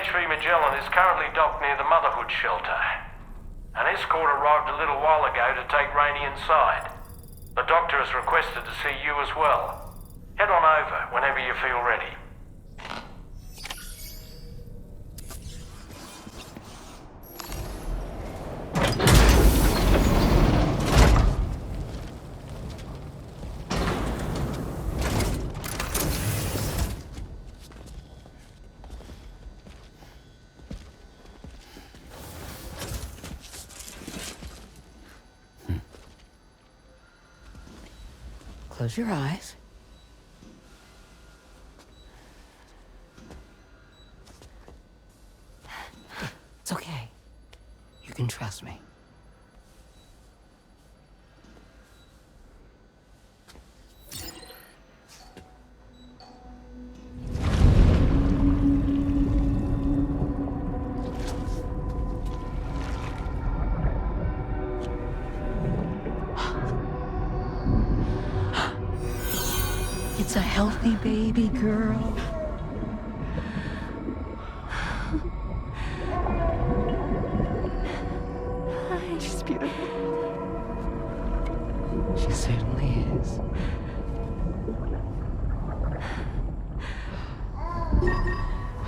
HV Magellan is currently docked near the Motherhood shelter. An escort arrived a little while ago to take Rainey inside. The doctor has requested to see you as well. Head on over whenever you feel ready. Close your eyes. It's okay. You can trust me. It's a healthy baby girl. She's beautiful. She certainly is.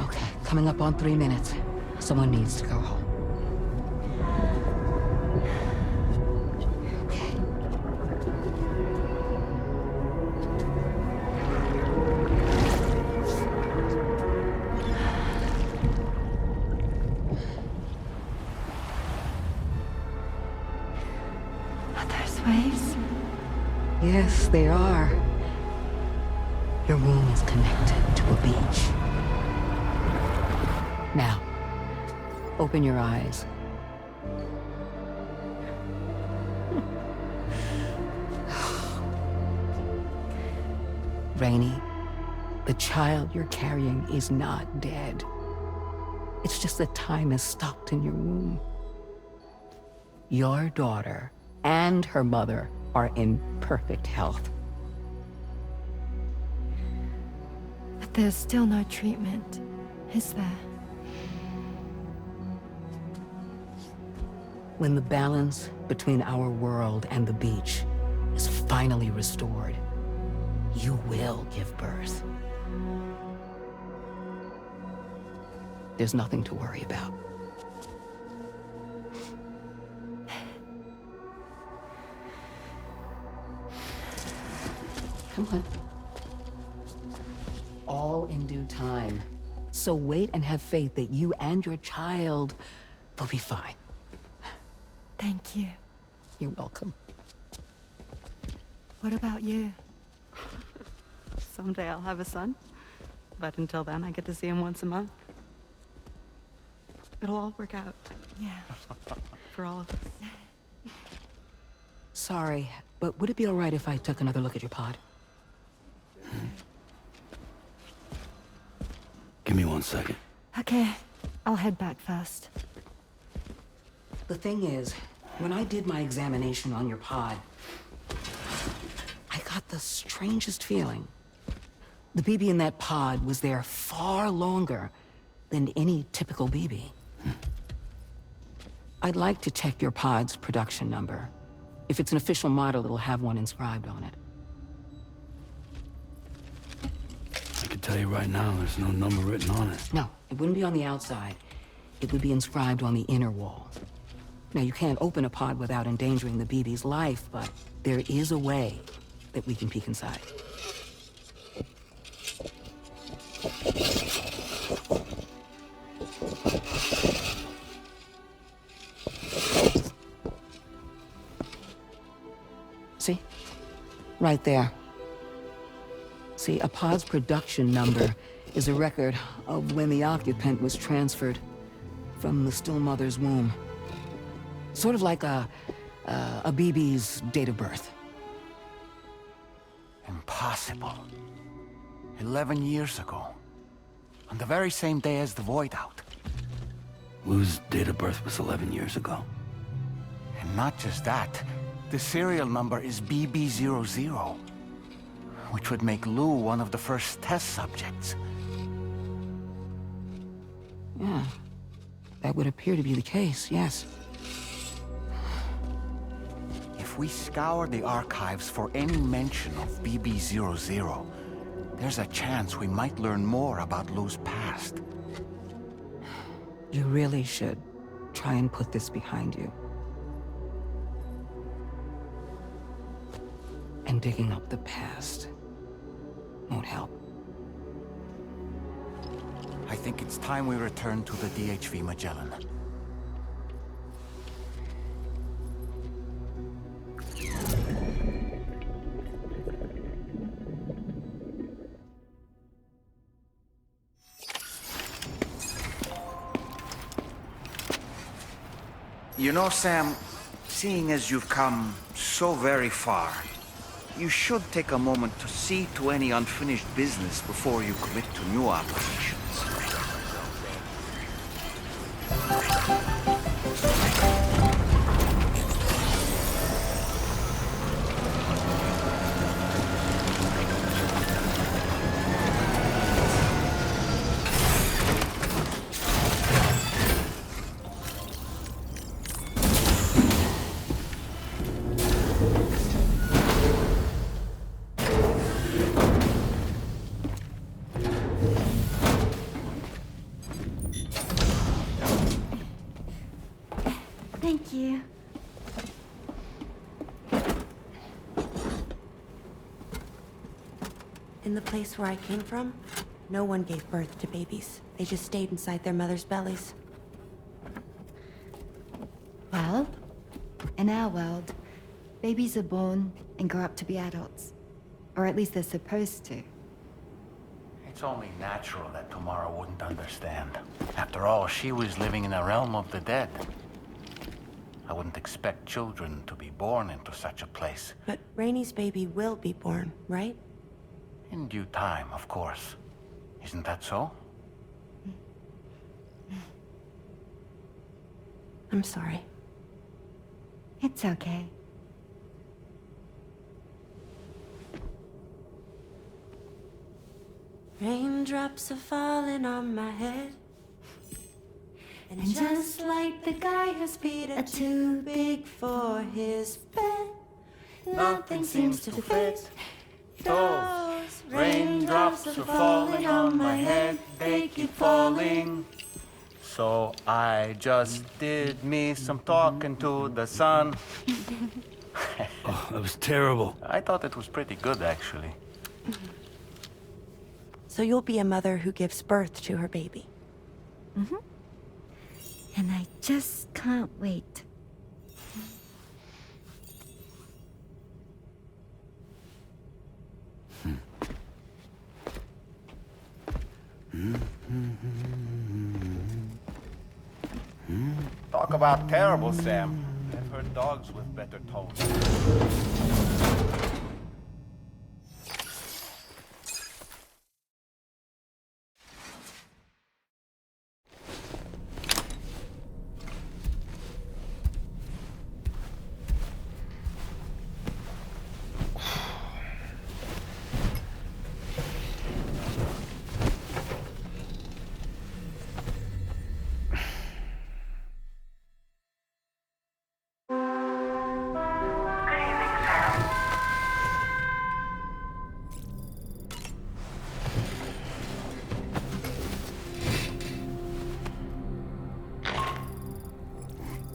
Okay, coming up on 3 minutes. Someone needs to go home. Waves? Yes, they are. Your womb is connected to a beach. Now, open your eyes. Rainey, the child you're carrying is not dead. It's just that time has stopped in your womb. Your daughter and her mother are in perfect health. But there's still no treatment, is there? When the balance between our world and the beach is finally restored, you will give birth. There's nothing to worry about. Come on. All in due time. So wait and have faith that you and your child will be fine. Thank you. You're welcome. What about you? Someday I'll have a son. But until then, I get to see him once a month. It'll all work out. Yeah. For all of us. Sorry, but would it be all right if I took another look at your pod? Give me 1 second. Okay. I'll head back first. The thing is, when I did my examination on your pod, I got the strangest feeling. The BB in that pod was there far longer than any typical BB. I'd like to check your pod's production number. If it's an official model, it'll have one inscribed on it. I can tell you right now, there's no number written on it. No, it wouldn't be on the outside. It would be inscribed on the inner wall. Now, you can't open a pod without endangering the BB's life, but there is a way that we can peek inside. See? Right there. See, a pod's production number is a record of when the occupant was transferred from the still mother's womb. Sort of like a BB's date of birth. Impossible. 11 years ago. On the very same day as the Void Out. Lou's date of birth was 11 years ago. And not just that, the serial number is BB00, which would make Lou one of the first test subjects. Yeah, that would appear to be the case, yes. If we scour the archives for any mention of BB-00, there's a chance we might learn more about Lou's past. You really should try and put this behind you. And digging up the past won't help. I think it's time we return to the DHV Magellan. You know, Sam, seeing as you've come so very far, you should take a moment to see to any unfinished business before you commit to new operations. Thank you. In the place where I came from, no one gave birth to babies. They just stayed inside their mothers' bellies. Well, in our world, babies are born and grow up to be adults. Or at least they're supposed to. It's only natural that Tamara wouldn't understand. After all, she was living in a realm of the dead. I wouldn't expect children to be born into such a place. But Rainey's baby will be born, right? In due time, of course. Isn't that so? I'm sorry. It's okay. Raindrops are falling on my head. And just like the guy whose feet are too big for his bed, nothing seems to fit. Those raindrops are falling on my head, they keep falling. So I just did me some talking to the sun. Oh, that was terrible. I thought it was pretty good, actually. So you'll be a mother who gives birth to her baby. Mm-hmm. And I just can't wait. Talk about terrible, Sam. I've heard dogs with better tones.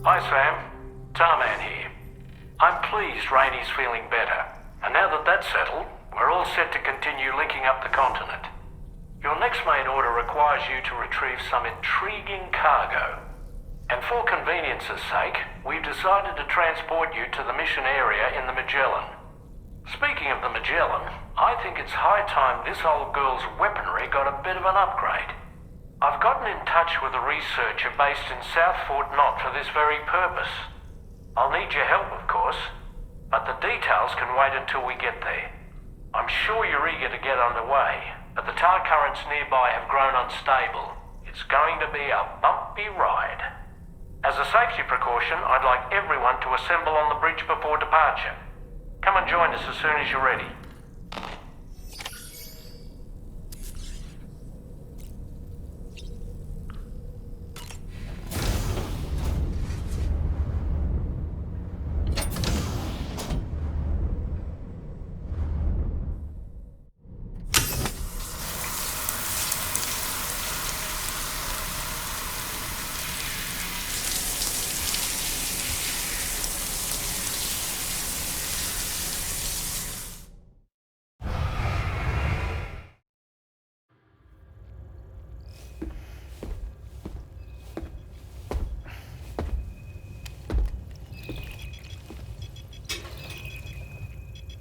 Hi, Sam. Tarman here. I'm pleased Rainey's feeling better. And now that that's settled, we're all set to continue linking up the continent. Your next main order requires you to retrieve some intriguing cargo. And for convenience's sake, we've decided to transport you to the mission area in the Magellan. Speaking of the Magellan, I think it's high time this old girl's weaponry got a bit of an upgrade. I've gotten in touch with a researcher based in South Fort Knott for this very purpose. I'll need your help, of course, but the details can wait until we get there. I'm sure you're eager to get underway, but the tar currents nearby have grown unstable. It's going to be a bumpy ride. As a safety precaution, I'd like everyone to assemble on the bridge before departure. Come and join us as soon as you're ready.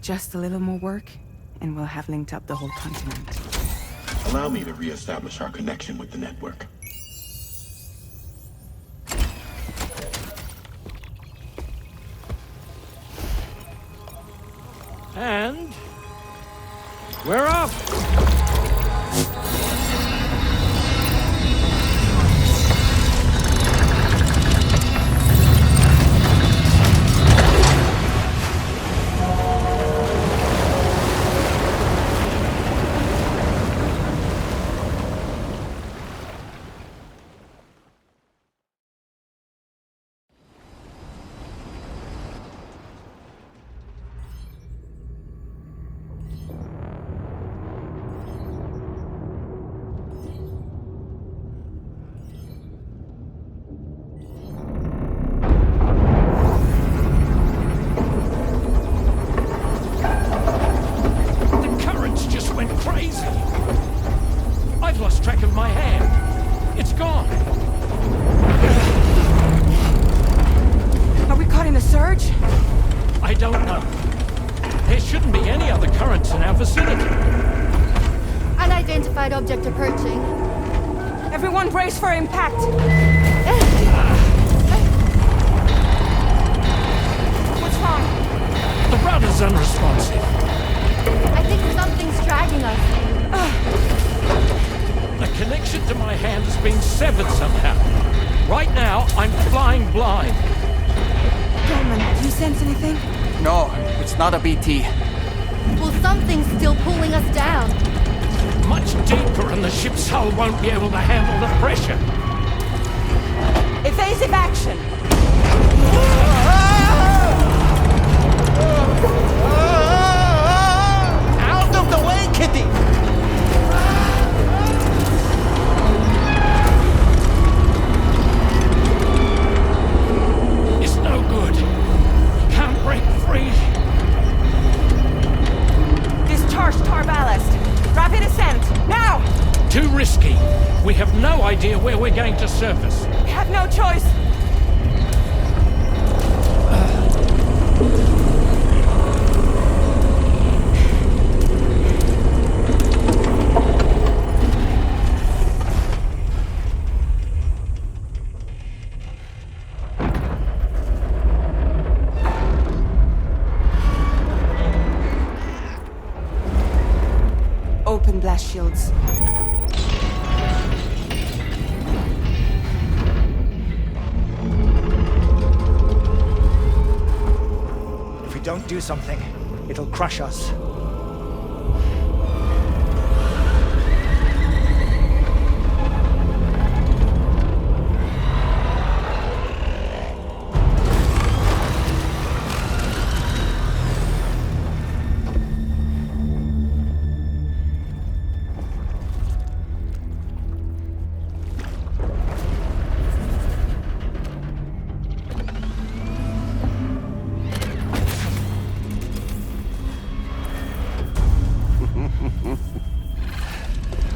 Just a little more work, and we'll have linked up the whole continent. Allow me to reestablish our connection with the network. And we're off. Object approaching. Everyone brace for impact! What's wrong? The rudder's unresponsive. I think something's dragging us. The connection to my hand has been severed somehow. Right now, I'm flying blind. Gilman, do you sense anything? No, it's not a BT. Well, something's still pulling us down. Much deeper, and the ship's hull won't be able to handle the pressure. Evasive action! Out of the way, Kitty! It's no good. Can't break free. Discharge tar ballast. Rapid ascent, now! Too risky. We have no idea where we're going to surface. We have no choice. Open blast shields. If we don't do something, it'll crush us.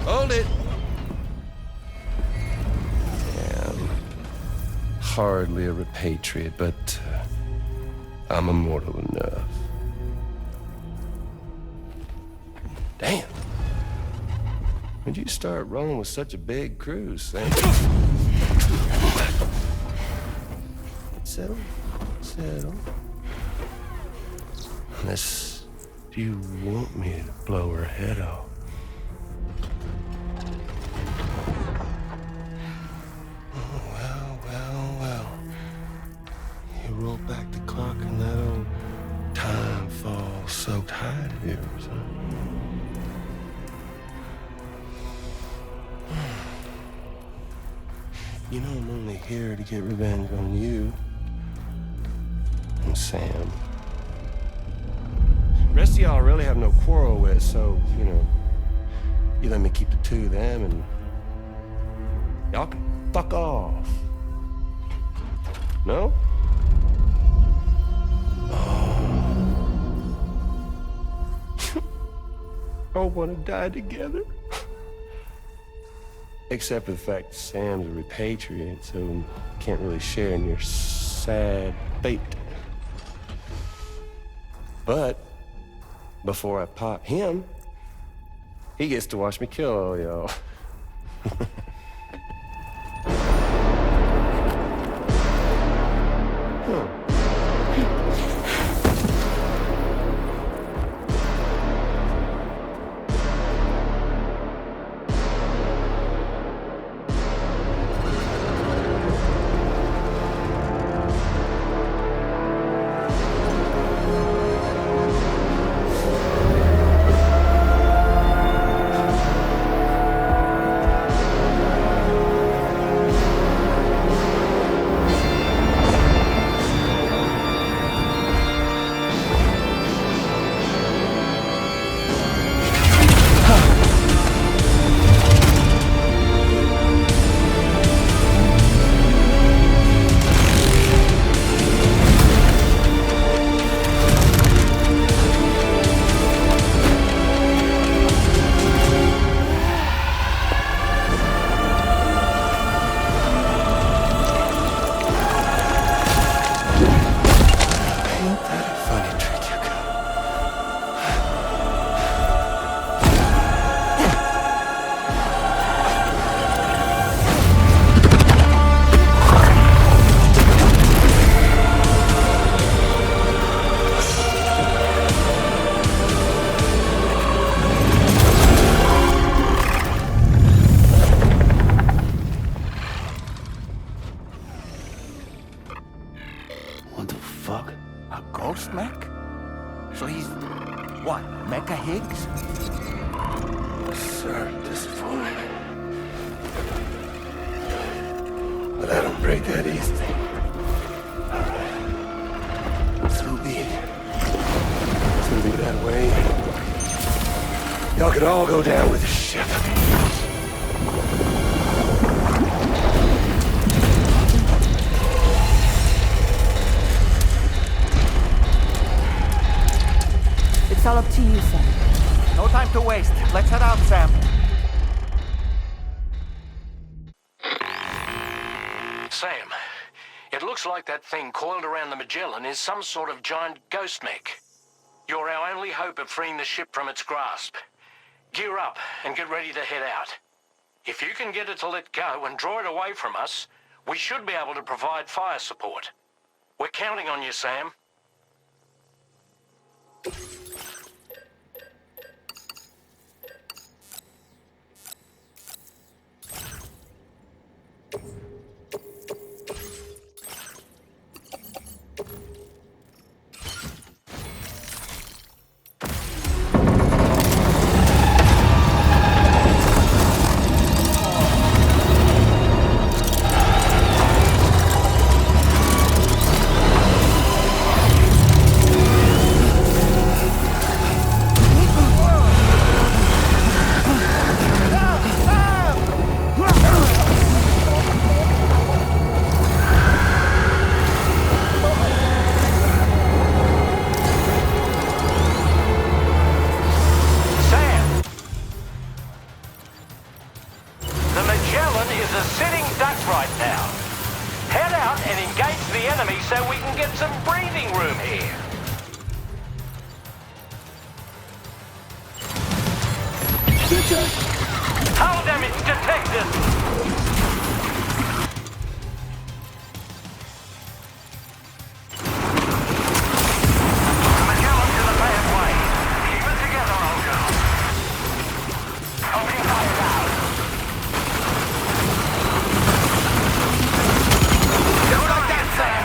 Hold it! Damn. Hardly a repatriate, but I'm immortal enough. Damn. When'd you start rolling with such a big crew, Sam? Settle. Settle. Unless you want me to blow her head off. Well. You roll back the clock and that old time fall soaked hide of yours, huh? You know I'm only here to get revenge on you and Sam. The rest of y'all really have no quarrel with, so, you know, you let me keep the two of them and y'all can fuck off. No? All want to die together. Except for the fact that Sam's a repatriate, so can't really share in your sad fate. But before I pop him, he gets to watch me kill all y'all. A ghost mech? So he's... what, Mecha Higgs? Sir, disappointed. But I don't break that easy. So be it. It's gonna be that way. Y'all could all go down with the ship. It's all up to you, Sam. No time to waste. Let's head out, Sam. Sam, it looks like that thing coiled around the Magellan is some sort of giant ghost mech. You're our only hope of freeing the ship from its grasp. Gear up and get ready to head out. If you can get it to let go and draw it away from us, we should be able to provide fire support. We're counting on you, Sam. Hull damage detected! Magellan to the bad way. Keep it together, old girl. Opening fire out. Do it like that, Sam!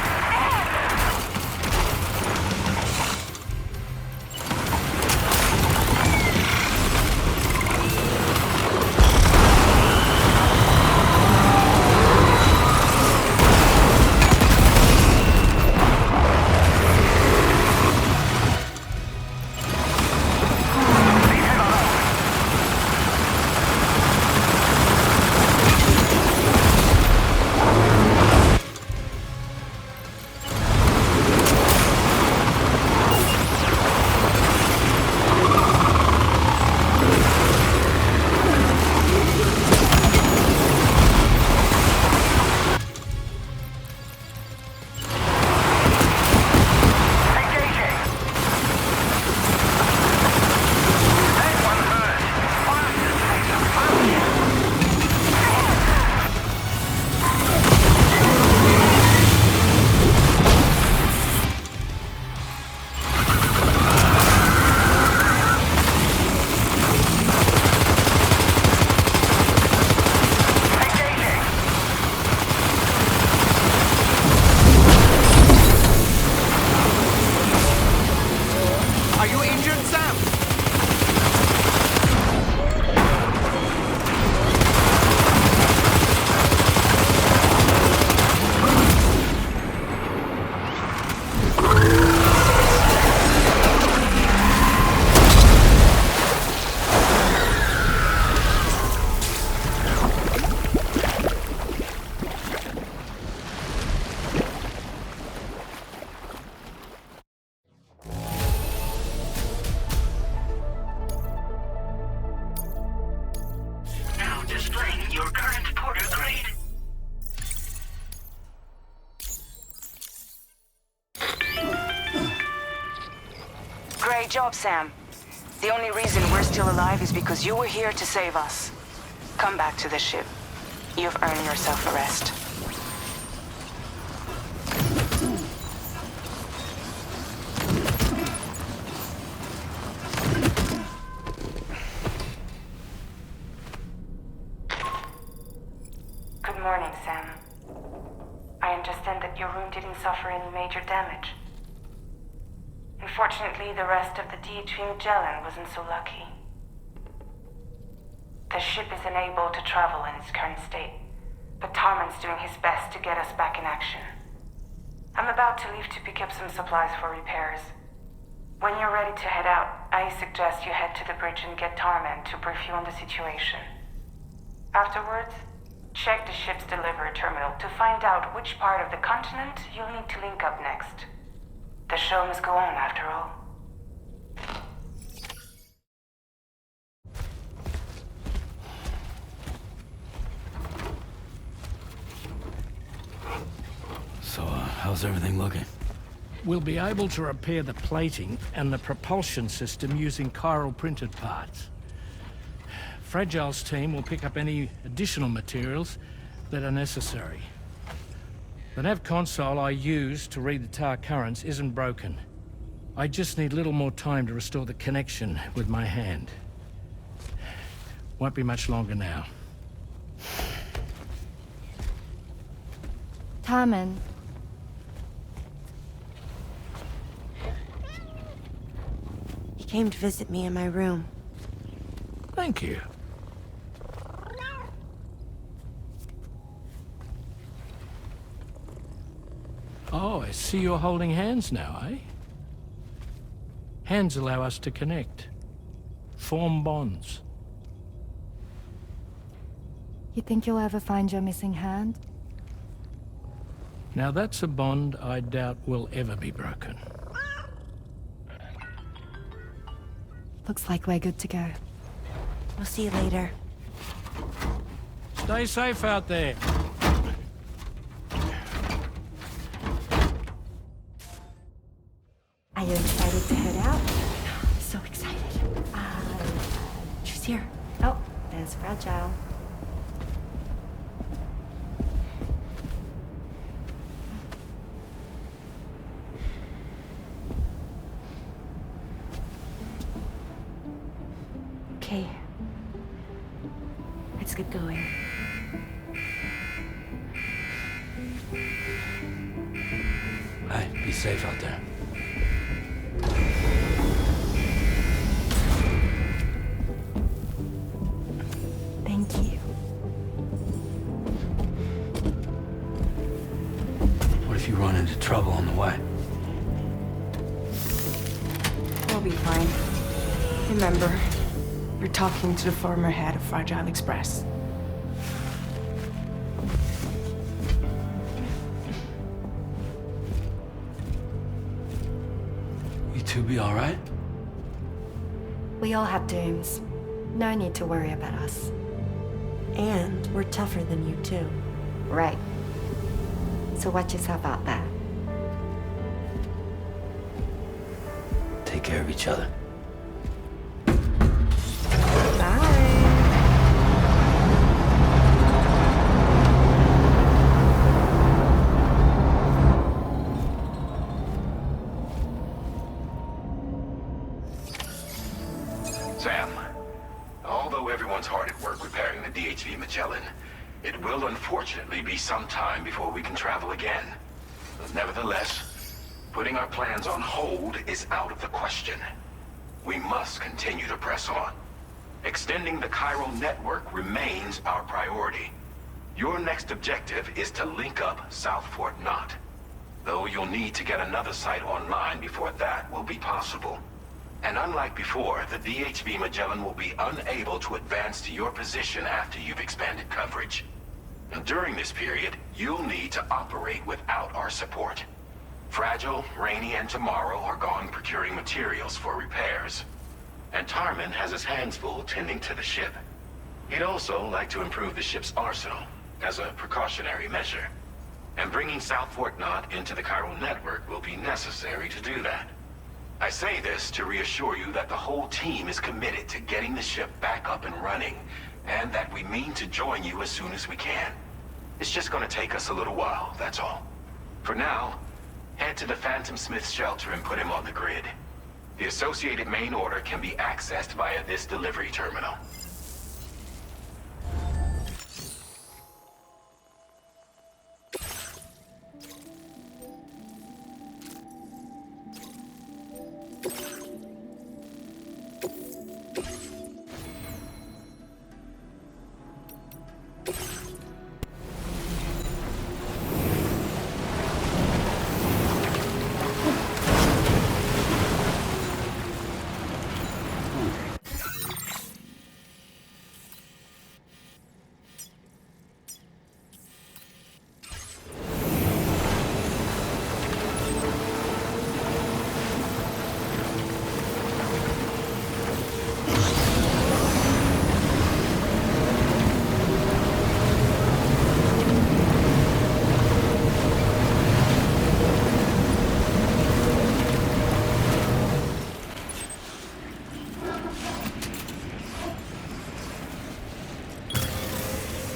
your current porter grade. Great job, Sam. The only reason we're still alive is because you were here to save us. Come back to the ship. You've earned yourself a rest. Good morning, Sam. I understand that your room didn't suffer any major damage. Unfortunately, the rest of the DHV Magellan wasn't so lucky. The ship is unable to travel in its current state, but Tarman's doing his best to get us back in action. I'm about to leave to pick up some supplies for repairs. When you're ready to head out, I suggest you head to the bridge and get Tarman to brief you on the situation. Afterwards, check the ship's delivery terminal to find out which part of the continent you'll need to link up next. The show must go on, after all. So, how's everything looking? We'll be able to repair the plating and the propulsion system using chiral printed parts. Fragile's team will pick up any additional materials that are necessary. The nav console I use to read the tower currents isn't broken. I just need a little more time to restore the connection with my hand. Won't be much longer now. Tarman. He came to visit me in my room. Thank you. Oh, I see you're holding hands now, eh? Hands allow us to connect. Form bonds. You think you'll ever find your missing hand? Now that's a bond I doubt will ever be broken. Looks like we're good to go. We'll see you later. Stay safe out there. Are you excited to head out? So excited. She's here. Oh, there's Fragile. Okay. Let's get going. Hey, be safe out there. Thank you. What if you run into trouble on the way? We'll be fine. Remember, you're talking to the former head of Fragile Express. You two be all right? We all have dooms. No need to worry about us. And we're tougher than you, too. Right. So watch yourself out there. Take care of each other. Sam, although everyone's hard at work repairing the DHV Magellan, it will unfortunately be some time before we can travel again. Nevertheless, putting our plans on hold is out of the question. We must continue to press on. Extending the chiral network remains our priority. Your next objective is to link up South Fort Knot. Though you'll need to get another site online before that will be possible. And unlike before, the DHV Magellan will be unable to advance to your position after you've expanded coverage. And during this period, you'll need to operate without our support. Fragile, Rainey, and Tomorrow are gone procuring materials for repairs. And Tarman has his hands full tending to the ship. He'd also like to improve the ship's arsenal as a precautionary measure. And bringing South Fort Knot into the chiral network will be necessary to do that. I say this to reassure you that the whole team is committed to getting the ship back up and running, and that we mean to join you as soon as we can. It's just gonna take us a little while, that's all. For now, head to the Phantom Smith shelter and put him on the grid. The associated main order can be accessed via this delivery terminal.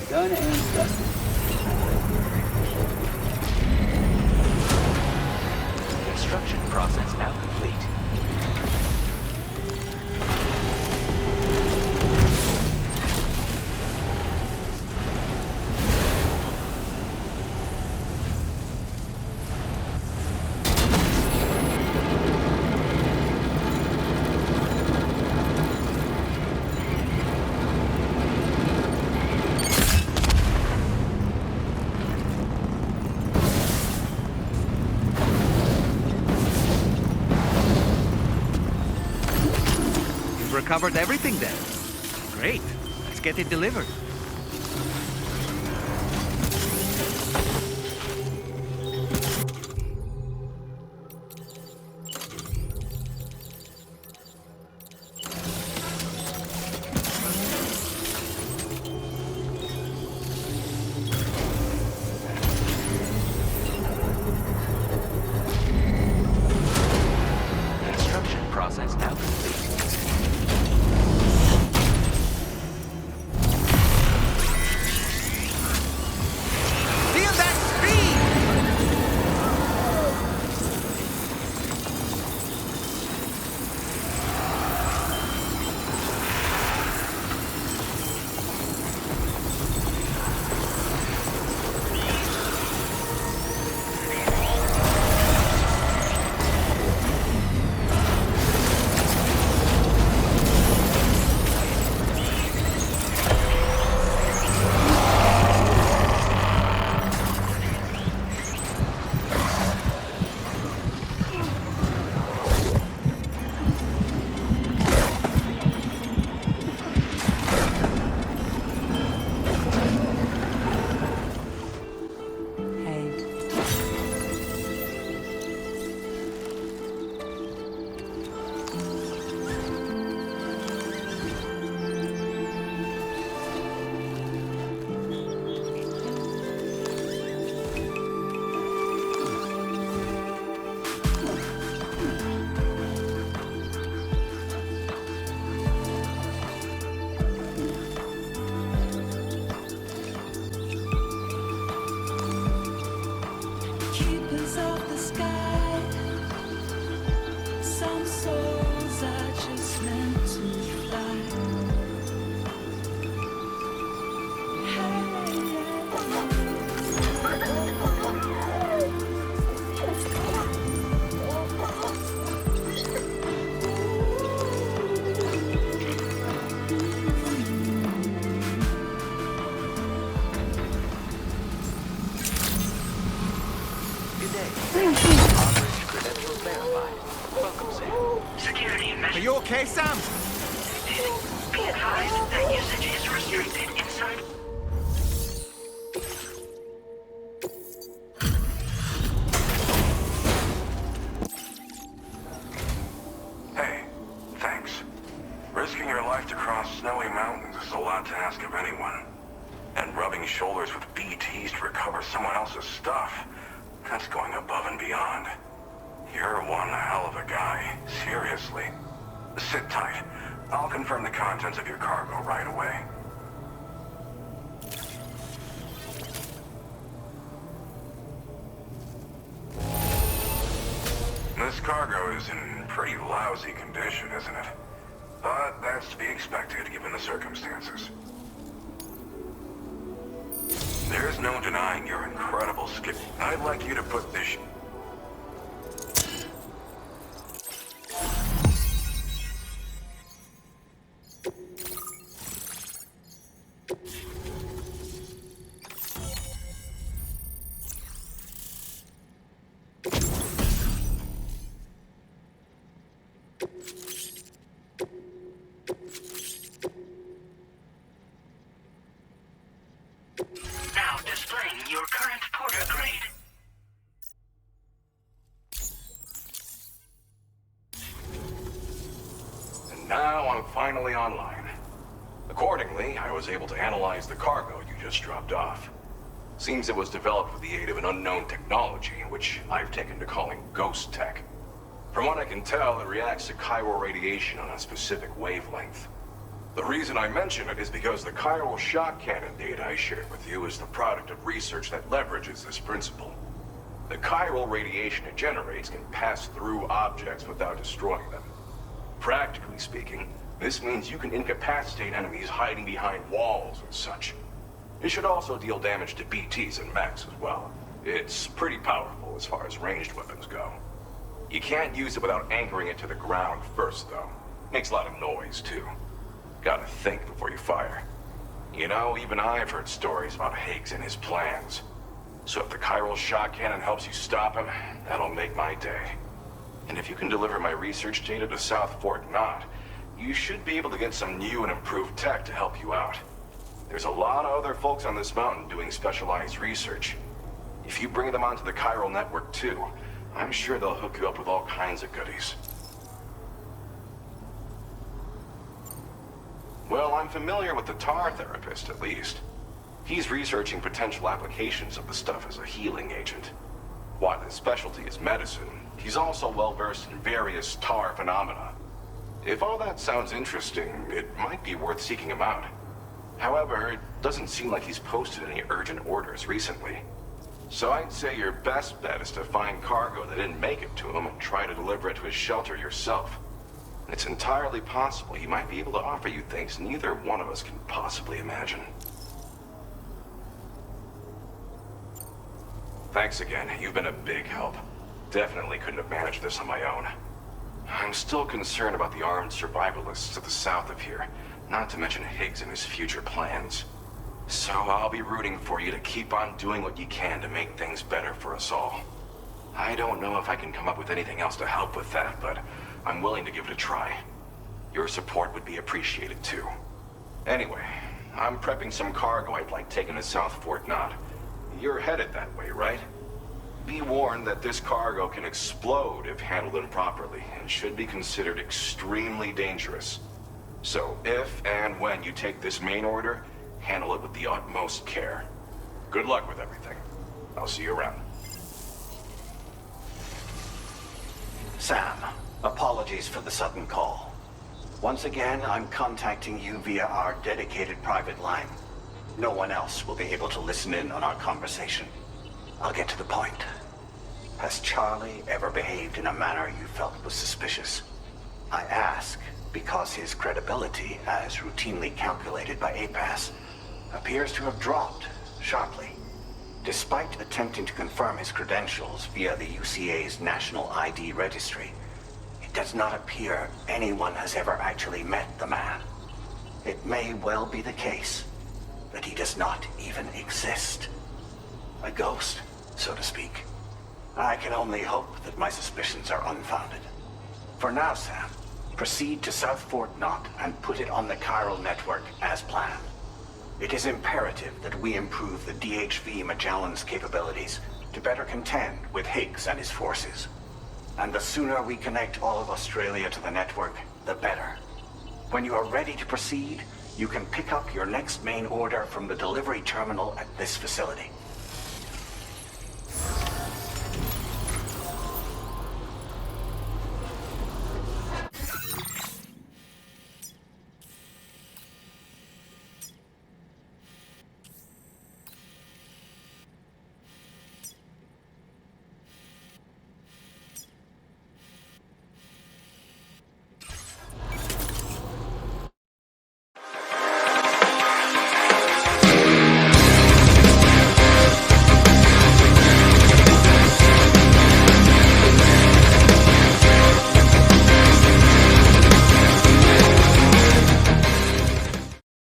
Done and dusted. Construction process now complete. Recovered everything then. Great. Let's get it delivered. Construction process now complete. lot to ask of anyone. And rubbing shoulders with BTs to recover someone else's stuff, that's going above and beyond. You're one hell of a guy, seriously. Sit tight. I'll confirm the contents of your cargo right away. This cargo is in pretty lousy condition, isn't it? But that's to be expected given the circumstances. There's no denying your incredible skill. I'd like you to put this... Now displaying your current porter grade. And now I'm finally online. Accordingly, I was able to analyze the cargo you just dropped off. Seems it was developed with the aid of an unknown technology, which I've taken to calling ghost tech. From what I can tell, it reacts to chiral radiation on a specific wavelength. The reason I mention it is because the chiral shock cannon data I shared with you is the product of research that leverages this principle. The chiral radiation it generates can pass through objects without destroying them. Practically speaking, this means you can incapacitate enemies hiding behind walls and such. It should also deal damage to BTs and mechs as well. It's pretty powerful as far as ranged weapons go. You can't use it without anchoring it to the ground first, though. Makes a lot of noise, too. Gotta think before you fire. You know, even I've heard stories about Higgs and his plans. So if the chiral shock cannon helps you stop him, that'll make my day. And if you can deliver my research data to South Fort Knot, you should be able to get some new and improved tech to help you out. There's a lot of other folks on this mountain doing specialized research. If you bring them onto the chiral network too, I'm sure they'll hook you up with all kinds of goodies. Well, I'm familiar with the tar therapist, at least. He's researching potential applications of the stuff as a healing agent. While his specialty is medicine, he's also well-versed in various tar phenomena. If all that sounds interesting, it might be worth seeking him out. However, it doesn't seem like he's posted any urgent orders recently. So I'd say your best bet is to find cargo that didn't make it to him and try to deliver it to his shelter yourself. It's entirely possible he might be able to offer you things neither one of us can possibly imagine. Thanks again. You've been a big help. Definitely couldn't have managed this on my own. I'm still concerned about the armed survivalists to the south of here, not to mention Higgs and his future plans. So I'll be rooting for you to keep on doing what you can to make things better for us all. I don't know if I can come up with anything else to help with that, but I'm willing to give it a try. Your support would be appreciated too. Anyway, I'm prepping some cargo I'd like taken to South Fort Knot. You're headed that way, right? Be warned that this cargo can explode if handled improperly, and should be considered extremely dangerous. So if and when you take this main order, handle it with the utmost care. Good luck with everything. I'll see you around. Sam, apologies for the sudden call. Once again, I'm contacting you via our dedicated private line. No one else will be able to listen in on our conversation. I'll get to the point. Has Charlie ever behaved in a manner you felt was suspicious? I ask because his credibility, as routinely calculated by APAS, appears to have dropped sharply. Despite attempting to confirm his credentials via the UCA's National ID Registry, it does not appear anyone has ever actually met the man. It may well be the case that he does not even exist. A ghost, so to speak. I can only hope that my suspicions are unfounded. For now, Sam, proceed to South Fort Knot and put it on the chiral network as planned. It is imperative that we improve the DHV Magellan's capabilities to better contend with Higgs and his forces. And the sooner we connect all of Australia to the network, the better. When you are ready to proceed, You can pick up your next main order from the delivery terminal at this facility.